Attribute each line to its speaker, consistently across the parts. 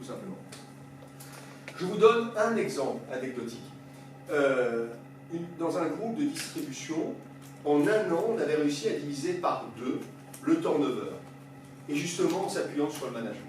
Speaker 1: simplement. Je vous donne un exemple anecdotique. Dans un groupe de distribution, en un an, on avait réussi à diviser par 2 le turnover. Et justement, en s'appuyant sur le management.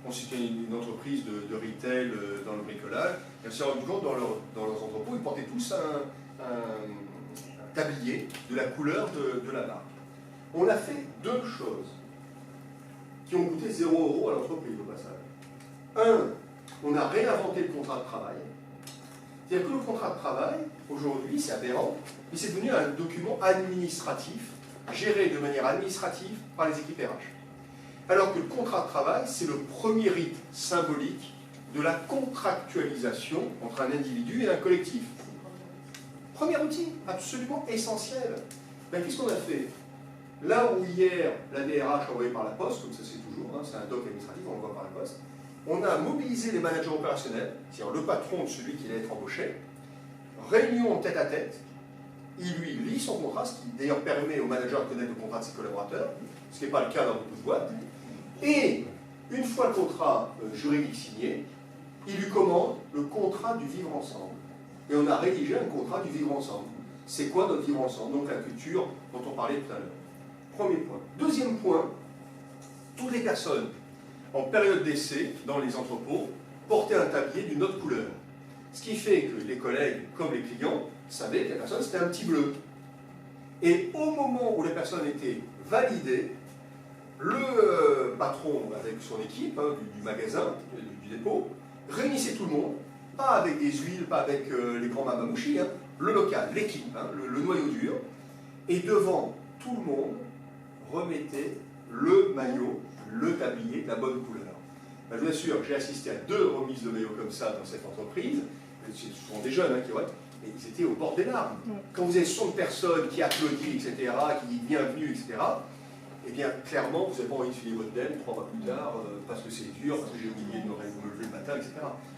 Speaker 1: Bon, c'était une entreprise de retail dans le bricolage. Et on s'est rendu compte, dans leurs entrepôts, ils portaient tous un tablier de la couleur de la marque. On a fait 2 choses qui ont coûté 0 € à l'entreprise au passage. On a réinventé le contrat de travail. C'est-à-dire que le contrat de travail, aujourd'hui, c'est aberrant, mais c'est devenu un document administratif, géré de manière administrative par les équipes RH. Alors que le contrat de travail, c'est le premier rite symbolique de la contractualisation entre un individu et un collectif. Premier outil, absolument essentiel. Ben, qu'est-ce qu'on a fait? Là où hier, la DRH envoyée par la poste, comme ça c'est toujours, hein, c'est un doc administratif, on l'envoie par la poste, on a mobilisé les managers opérationnels, c'est-à-dire le patron de celui qui allait être embauché, réunion en tête à tête, il lui lit son contrat, ce qui d'ailleurs permet au manager de connaître le contrat de ses collaborateurs, ce qui n'est pas le cas dans beaucoup de boîtes, et une fois le contrat juridique signé, il lui commande le contrat du vivre ensemble. Et on a rédigé un contrat du vivre ensemble. C'est quoi notre vivre ensemble? Donc la culture dont on parlait tout à l'heure. Premier point. Deuxième point, toutes les personnes en période d'essai dans les entrepôts portaient un tablier d'une autre couleur. Ce qui fait que les collègues, comme les clients, savaient que la personne c'était un petit bleu. Et au moment où la personne était validée, le patron avec son équipe du magasin, du dépôt, réunissait tout le monde, pas avec des huiles, pas avec les grands mamamouchis, le local, l'équipe, le noyau dur, et devant tout le monde, remettait le maillot, le tablier de la bonne couleur. Ben, je vous assure, j'ai assisté à 2 remises de maillots comme ça dans cette entreprise. Ce sont des jeunes qui et ils étaient au bord des larmes. Quand vous avez 60 personnes qui applaudissent, etc., qui disent bienvenue, etc., eh bien, clairement, vous n'avez pas envie de filer votre dème 3 mois plus tard, parce que c'est dur, parce que j'ai oublié de me lever le matin, etc.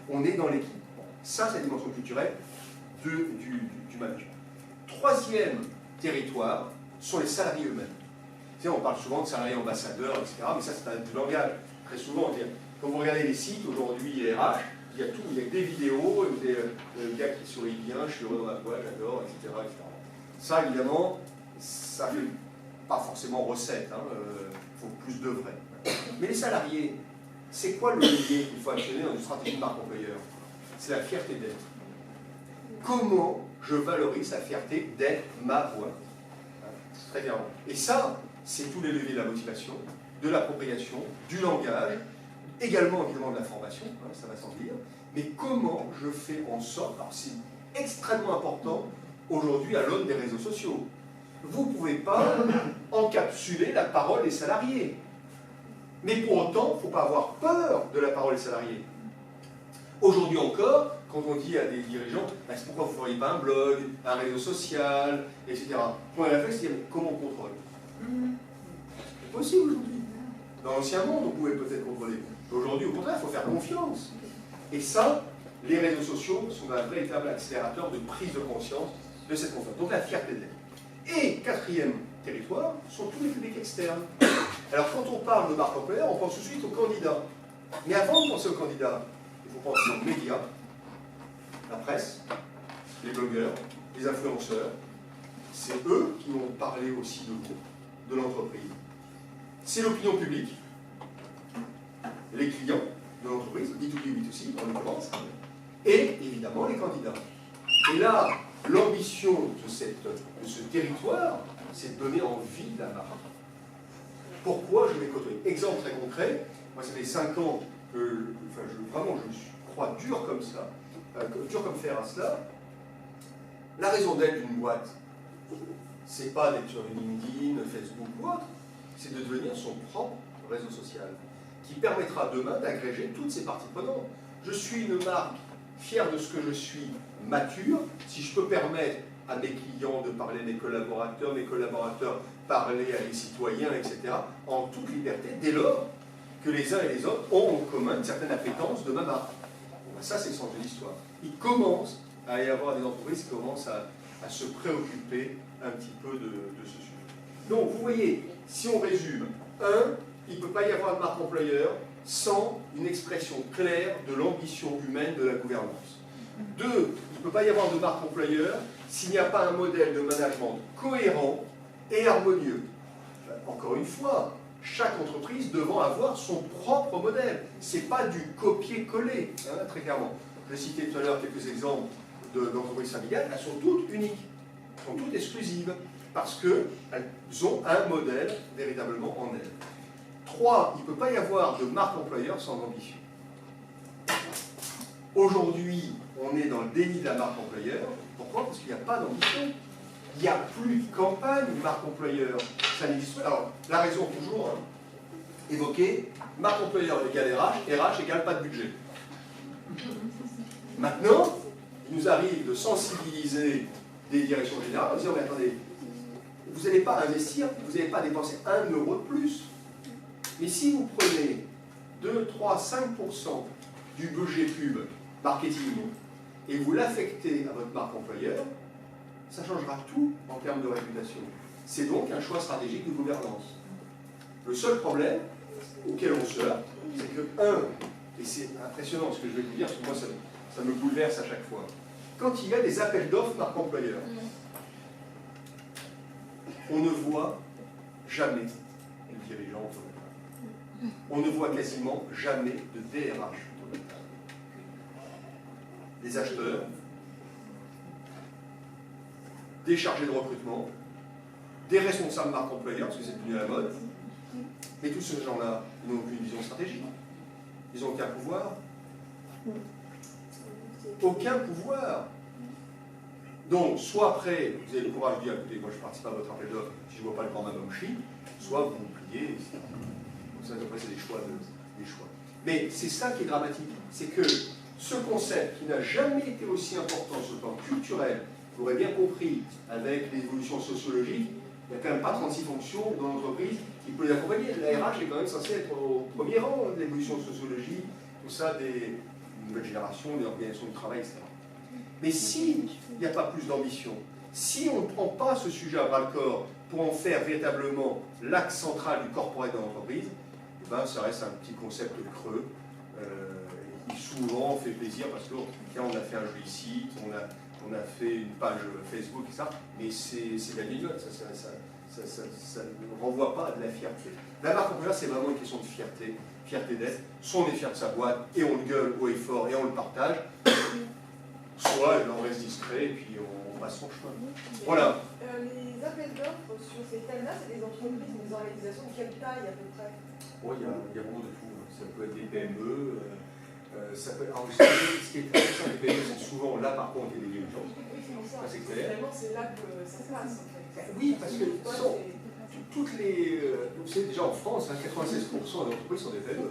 Speaker 1: On est dans l'équipe. Ça, c'est la dimension culturelle du management. Troisième territoire sont les salariés eux-mêmes. On parle souvent de salariés ambassadeurs, etc., mais ça, c'est un du langage. Très souvent, quand vous regardez les sites, aujourd'hui, RH, il y a tout, il y a des vidéos, des gars qui sourient bien, je suis heureux dans ma boîte, j'adore, etc., etc. Ça, évidemment, ça fait pas forcément recette, il faut plus de vrai. Mais les salariés, c'est quoi le levier qu'il faut actionner dans une stratégie de marque employeur? C'est la fierté d'être. Comment je valorise la fierté d'être ma boîte? Très bien. Et ça, c'est tous les leviers de la motivation, de l'appropriation, du langage, également évidemment de la formation, ça va sans dire, mais comment je fais en sorte, alors c'est extrêmement important aujourd'hui à l'aune des réseaux sociaux, vous ne pouvez pas encapsuler la parole des salariés. Mais pour autant, il ne faut pas avoir peur de la parole des salariés. Aujourd'hui encore, quand on dit à des dirigeants, c'est pourquoi vous ne feriez pas un blog, un réseau social, etc. Le premier réflexe, c'est comment on contrôle? C'est possible aujourd'hui. Dans l'ancien monde, on pouvait peut-être contrôler. Aujourd'hui, au contraire, il faut faire confiance. Et ça, les réseaux sociaux sont un véritable accélérateur de prise de conscience de cette confiance. Donc la fierté d'être. Et quatrième territoire sont tous les publics externes. Alors quand on parle de marque employeur, on pense tout de suite aux candidats. Mais avant de penser aux candidats, il faut penser aux médias, la presse, les blogueurs, les influenceurs. C'est eux qui vont parler aussi de vous, de l'entreprise. C'est l'opinion publique, les clients de l'entreprise, B2B, B2C, on commence, et évidemment les candidats. Et là, l'ambition de ce territoire, c'est de donner envie de la marque. Pourquoi je vais côtoyer? Exemple très concret, moi ça fait 5 ans que vraiment je crois dur comme ça, dur comme fer à cela. La raison d'être d'une boîte, c'est pas d'être sur LinkedIn, Facebook ou autre, c'est de devenir son propre réseau social, qui permettra demain d'agréger toutes ces parties prenantes. Je suis une marque fière de ce que je suis, mature, si je peux permettre à mes clients de parler à mes collaborateurs parler à des citoyens, etc., en toute liberté, dès lors que les uns et les autres ont en commun une certaine appétence de ma marque. Bon, ben ça, c'est le sens de l'histoire. Il commence à y avoir des entreprises qui commencent à se préoccuper un petit peu de ce sujet. Donc, vous voyez, si on résume, il ne peut pas y avoir de marque employeur sans une expression claire de l'ambition humaine de la gouvernance. 2, il ne peut pas y avoir de marque employeur s'il n'y a pas un modèle de management cohérent et harmonieux. Encore une fois, chaque entreprise devant avoir son propre modèle. Ce n'est pas du copier-coller, hein, très clairement. Je citais tout à l'heure quelques exemples d'entreprises familiales, elles sont toutes uniques, elles sont toutes exclusives, parce qu'elles ont un modèle véritablement en elles. 3, il ne peut pas y avoir de marque employeur sans ambition. Aujourd'hui, on est dans le déni de la marque employeur. Pourquoi? Parce qu'il n'y a pas d'ambition. Il n'y a plus de campagne marque employeur. Ça n'existe pas. Alors, la raison toujours évoquée, marque employeur égale RH, RH égale pas de budget. Maintenant, il nous arrive de sensibiliser des directions générales en disant, mais attendez, vous n'allez pas investir, vous n'allez pas dépenser 1 euro de plus. Mais si vous prenez 2, 3, 5% du budget pub marketing et vous l'affectez à votre marque employeur, ça changera tout en termes de réputation. C'est donc un choix stratégique de gouvernance. Le seul problème auquel on se heurte, c'est que, et c'est impressionnant ce que je vais vous dire, parce que moi ça me bouleverse à chaque fois, quand il y a des appels d'offres marque employeur, on ne voit jamais de dirigeant autour de la table. On ne voit quasiment jamais de DRH autour de la table. Des acheteurs, des chargés de recrutement, des responsables marque employeur, parce que c'est devenu à la mode. Mais tous ces gens-là, ils n'ont aucune vision stratégique. Ils n'ont aucun pouvoir. Aucun pouvoir. Donc, soit après, vous avez le courage de dire, écoutez, moi je ne participe pas à votre appel d'offres si je ne vois pas le grand Mamamchi, soit vous vous pliez, etc. Donc ça, après, c'est des choix. Mais c'est ça qui est dramatique. C'est que ce concept qui n'a jamais été aussi important sur le plan culturel, vous l'aurez bien compris, avec l'évolution sociologique, il n'y a quand même pas 36 fonctions dans l'entreprise qui peut les accompagner. La RH est quand même censée être au premier rang de l'évolution sociologique, tout ça, des nouvelles générations, des organisations de travail, etc. Mais s'il n'y a pas plus d'ambition, si on ne prend pas ce sujet à bras-le-corps pour en faire véritablement l'axe central du corporate de l'entreprise, eh ben, ça reste un petit concept creux qui souvent fait plaisir parce que tiens, on a fait un joli site, on a fait une page Facebook et ça, mais c'est de la guignotte, ça ne renvoie pas à de la fierté. La marque employeur, c'est vraiment une question de fierté d'être. Soit on est fier de sa boîte et on le gueule haut et fort et on le partage, soit on reste discret et puis on passe son chemin. Voilà.
Speaker 2: Les appels d'offres sur ces thèmes-là, c'est des entreprises, des organisations de quelle taille à peu près?
Speaker 1: Oh, il y a beaucoup de tout. Ça peut être des PME. Ça peut... Alors, ce qui est intéressant des PME, c'est souvent là par contre il y a des dirigeants.
Speaker 2: Oui, c'est pour ça.
Speaker 1: C'est clair.
Speaker 2: Finalement, c'est là que ça se passe en fait.
Speaker 1: Oui, parce que toutes les. Vous savez, déjà en France, 96% des entreprises sont des PME.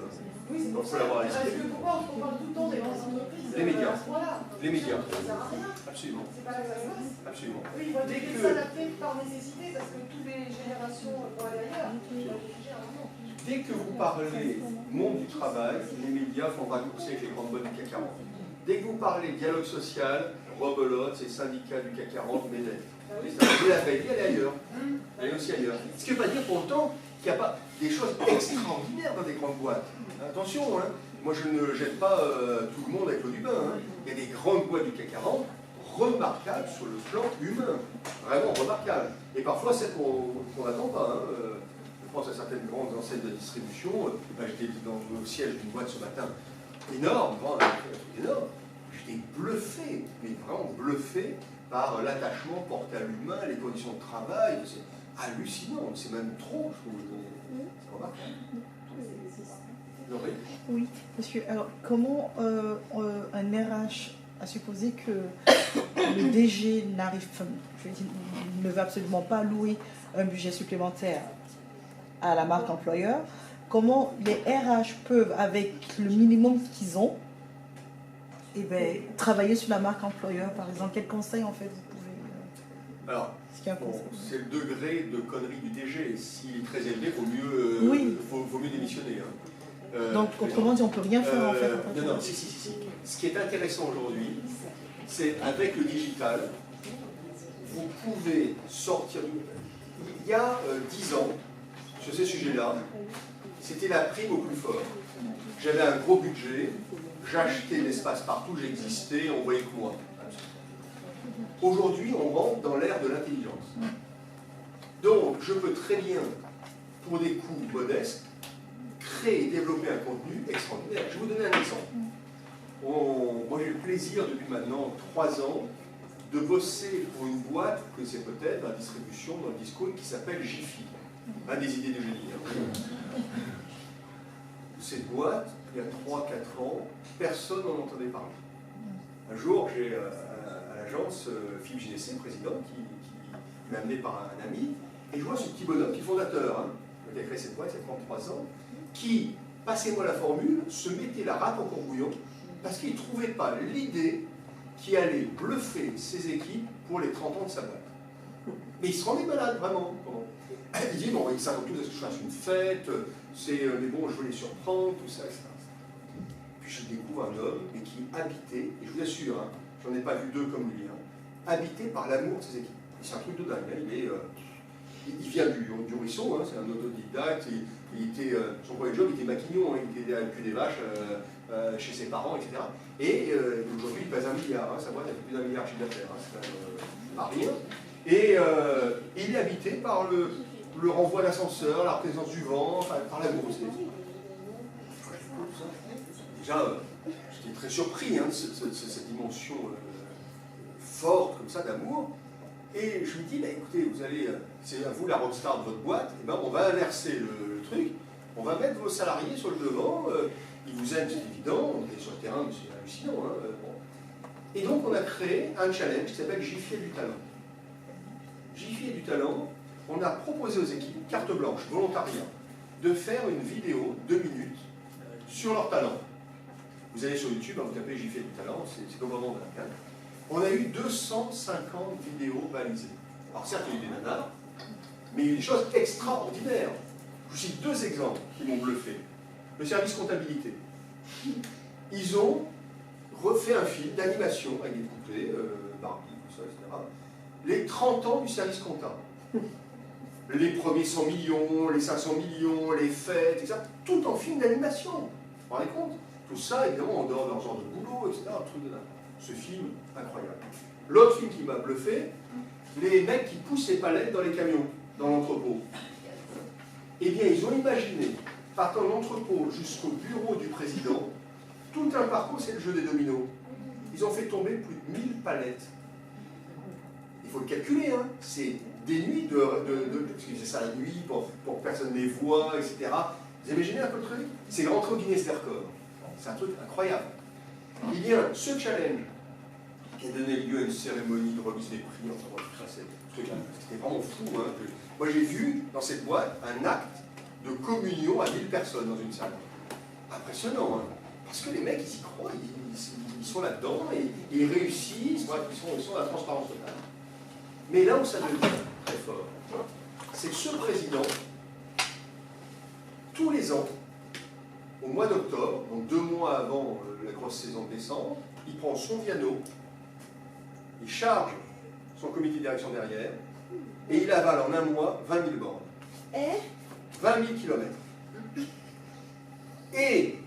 Speaker 2: Oui, c'est pour ça. Parce que pourquoi on parle tout le temps des grandes entreprises?
Speaker 1: Les médias.
Speaker 2: Voilà.
Speaker 1: Les médias.
Speaker 2: Ça sert à rien.
Speaker 1: Absolument.
Speaker 2: C'est pas là que ça se passe.
Speaker 1: Absolument.
Speaker 2: Oui, il faut peut-être s'adapter par nécessité parce que toutes les générations vont aller ailleurs.
Speaker 1: Dès que vous parlez monde du travail, les médias font raccourci avec les grandes boîtes du CAC 40. Dès que vous parlez dialogue social, rebelote, c'est syndicats du CAC 40, Médec. Et la veille, elle est ailleurs. Elle est aussi ailleurs. Ce qui ne veut pas dire pour autant qu'il n'y a pas des choses extraordinaires dans des grandes boîtes. Attention, hein. Moi je ne jette pas tout le monde avec l'eau du bain. Hein. Il y a des grandes boîtes du CAC 40 remarquables sur le plan humain. Vraiment remarquables. Et parfois celles qu'on n'attend pas. Hein. Je pense à certaines grandes enseignes de distribution. J'étais dans le siège d'une boîte ce matin, énorme, énorme. J'étais bluffé, mais vraiment bluffé par l'attachement porté à l'humain, les conditions de travail. C'est hallucinant, c'est même trop, je trouve. C'est remarquable.
Speaker 3: Oui, monsieur. Alors, comment un RH a supposé que le DG ne veut absolument pas louer un budget supplémentaire à la marque employeur, comment les RH peuvent, avec le minimum qu'ils ont, travailler sur la marque employeur, par exemple? Quel conseil, en fait, vous pouvez...
Speaker 1: Alors, c'est le degré de connerie du DG. S'il est très élevé, vaut mieux démissionner. Hein.
Speaker 3: Donc, autrement dit, on ne peut rien faire, en fait.
Speaker 1: Non, si. Ce qui est intéressant aujourd'hui, c'est avec le digital, vous pouvez sortir... Il y a 10 ans, sur ces sujets-là, c'était la prime au plus fort. J'avais un gros budget, j'achetais de l'espace partout, j'existais, on voyait que moi. Aujourd'hui, on rentre dans l'ère de l'intelligence. Donc, je peux très bien, pour des coûts modestes, créer et développer un contenu extraordinaire. Je vais vous donner un exemple. Moi, j'ai le plaisir, depuis maintenant 3 ans, de bosser pour une boîte, vous connaissez peut-être, dans la distribution, dans le discours, qui s'appelle Jiffy. Des idées de génie. Cette boîte, il y a 3-4 ans, personne n'en entendait parler. Un jour, j'ai à l'agence Philippe Ginessé, le président, qui m'a amené par un ami, et je vois ce petit bonhomme qui est fondateur, qui a créé cette boîte il y a 33 ans, qui, passez-moi la formule, se mettait la rate en courbouillon parce qu'il ne trouvait pas l'idée qui allait bluffer ses équipes pour les 30 ans de sa boîte. Mais il se rendait malade, vraiment. Il dit, bon, ils savent tous, est-ce que je fasse une fête, mais bon, je veux les surprendre, tout ça, etc. Puis je découvre un homme, mais qui habitait, et je vous assure, j'en ai pas vu 2 comme lui, habité par l'amour de ses équipes. C'est un truc de dingue, il vient du ruisseau, c'est un autodidacte, son premier job, il était maquignon, il était à la des vaches chez ses parents, etc. Et aujourd'hui, il pèse 1 milliard, sa boîte a fait plus d'1 milliard de chiffre d'affaires, c'est quand même pas rien. Et il est habité par le renvoi d'ascenseur, la présence du vent, par l'amour aussi. Déjà, j'étais très surpris de cette dimension forte comme ça d'amour. Et je lui dis, écoutez, c'est à vous la rockstar de votre boîte, et on va inverser le truc, on va mettre vos salariés sur le devant, ils vous aiment, c'est évident, on est sur le terrain, mais c'est hallucinant. Et donc on a créé un challenge qui s'appelle Jiffy du talent. Jiffy du talent, on a proposé aux équipes, carte blanche, volontariat, de faire une vidéo 2 minutes sur leur talent. Vous allez sur YouTube, vous tapez Jiffy du talent, c'est comme vraiment de la carte. On a eu 250 vidéos balisées. Alors certes, il y a eu des nanars, mais il y a eu des choses extraordinaires. Je vous cite 2 exemples qui m'ont bluffé. Le service comptabilité. Ils ont refait un film d'animation avec des poupées, Barbie, tout ça, etc. Les 30 ans du service comptable. Les premiers 100 millions, les 500 millions, les fêtes, etc. Tout en film d'animation. Vous vous rendez compte? Tout ça, évidemment, en dehors de leur genre de boulot, etc. Un truc de dingue. Ce film, incroyable. L'autre film qui m'a bluffé, les mecs qui poussent les palettes dans les camions, dans l'entrepôt. Eh bien, ils ont imaginé, partant de l'entrepôt jusqu'au bureau du président, tout un parcours, c'est le jeu des dominos. Ils ont fait tomber plus de 1000 palettes. Il faut le calculer, c'est des nuits parce qu'ils faisaient ça la nuit, pour que personne ne les voit, etc. Vous imaginez un peu le truc? C'est rentré au Guinness des records. C'est un truc incroyable. Eh bien, ce challenge qui a donné lieu à une cérémonie de remise des prix, enfin, c'était vraiment fou. Moi, j'ai vu dans cette boîte un acte de communion à 1000 personnes dans une salle. Impressionnant, parce que les mecs, ils y croient, ils sont là-dedans, et ils réussissent, ils sont à la transparence totale. Mais là où ça devient très fort, c'est que ce président, tous les ans, au mois d'octobre, donc 2 mois avant la grosse saison de décembre, il prend son piano, il charge son comité de direction derrière, et il avale en 1 mois 20 000 bornes. 20 000 kilomètres. Et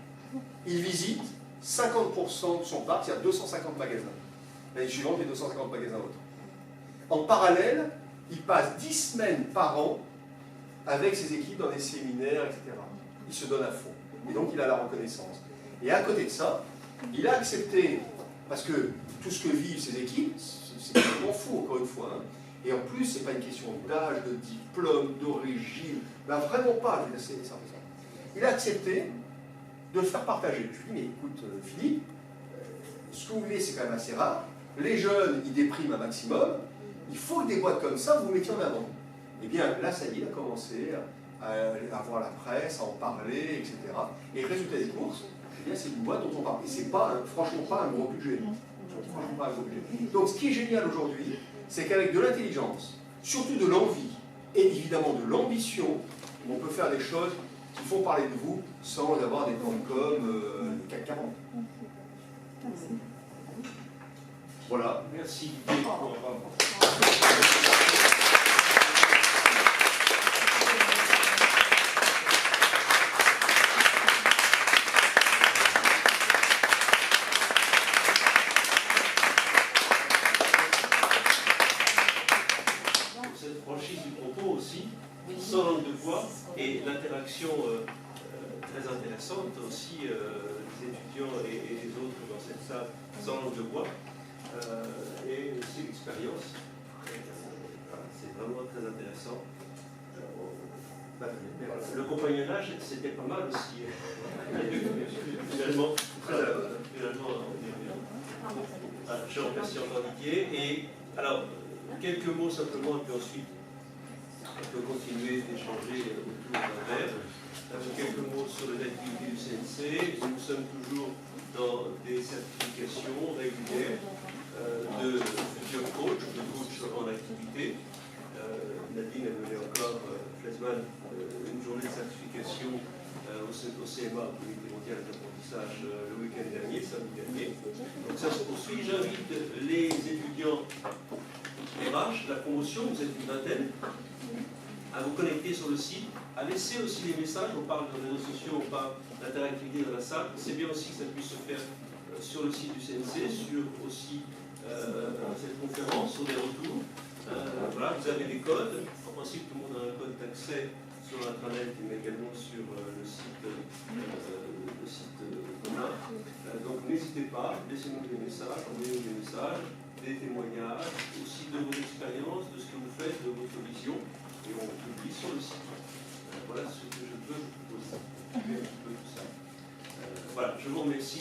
Speaker 1: il visite 50% de son parc, c'est-à-dire 250 magasins. L'année suivante, il y a 250 magasins autres. En parallèle, il passe 10 semaines par an avec ses équipes dans des séminaires, etc. Il se donne à fond. Et donc, il a la reconnaissance. Et à côté de ça, il a accepté, parce que tout ce que vivent ses équipes, c'est complètement fou, encore une fois. Et en plus, ce n'est pas une question d'âge, de diplôme, d'origine, ben vraiment pas. Il a accepté de le faire partager. Je lui dis, mais écoute, Philippe, ce que vous voulez, c'est quand même assez rare. Les jeunes, ils dépriment un maximum. Il faut que des boîtes comme ça, vous vous mettiez en avant. Eh bien, là, ça y est, il a commencé à voir la presse, à en parler, etc. Et résultat des courses, eh bien, c'est une boîte dont on parle. Et c'est pas, franchement, pas un gros budget. Franchement, pas un gros budget. Donc, ce qui est génial aujourd'hui, c'est qu'avec de l'intelligence, surtout de l'envie, et évidemment de l'ambition, on peut faire des choses qui font parler de vous sans avoir des plans comme le CAC 40.
Speaker 3: Merci.
Speaker 1: Voilà.
Speaker 4: Merci. aussi les étudiants et les autres dans cette salle sans langue de bois, et aussi l'expérience. Voilà, c'est vraiment très intéressant. Le compagnonnage, c'était pas mal aussi. Finalement, je remercie encore Didier. Et alors, quelques mots simplement, et puis ensuite, on peut continuer d'échanger autour d'un verre. Quelques mots sur l'activité du CNC. Nous sommes toujours dans des certifications régulières de futurs coachs, de coachs en activité. Nadine a donné encore, Flesman, une journée de certification au CMA, au Comité mondial d'apprentissage, le week-end dernier, samedi dernier. Donc ça se poursuit. J'invite les étudiants RH, la promotion, vous êtes une vingtaine, à vous connecter sur le site, à laisser aussi les messages. On parle de réseaux sociaux, on parle d'interactivité dans la salle. C'est bien aussi que ça puisse se faire sur le site du CNC, sur aussi cette conférence, sur des retours. Voilà, vous avez des codes. En principe, tout le monde a un code d'accès sur l'intranet, mais également sur le site qu'on a. Donc n'hésitez pas, laissez-nous des messages, envoyez-nous des messages, des témoignages, aussi de vos expériences, de ce que vous faites, de votre vision, et on publie sur le site. Voilà ce que je peux vous proposer. Voilà, je vous remercie.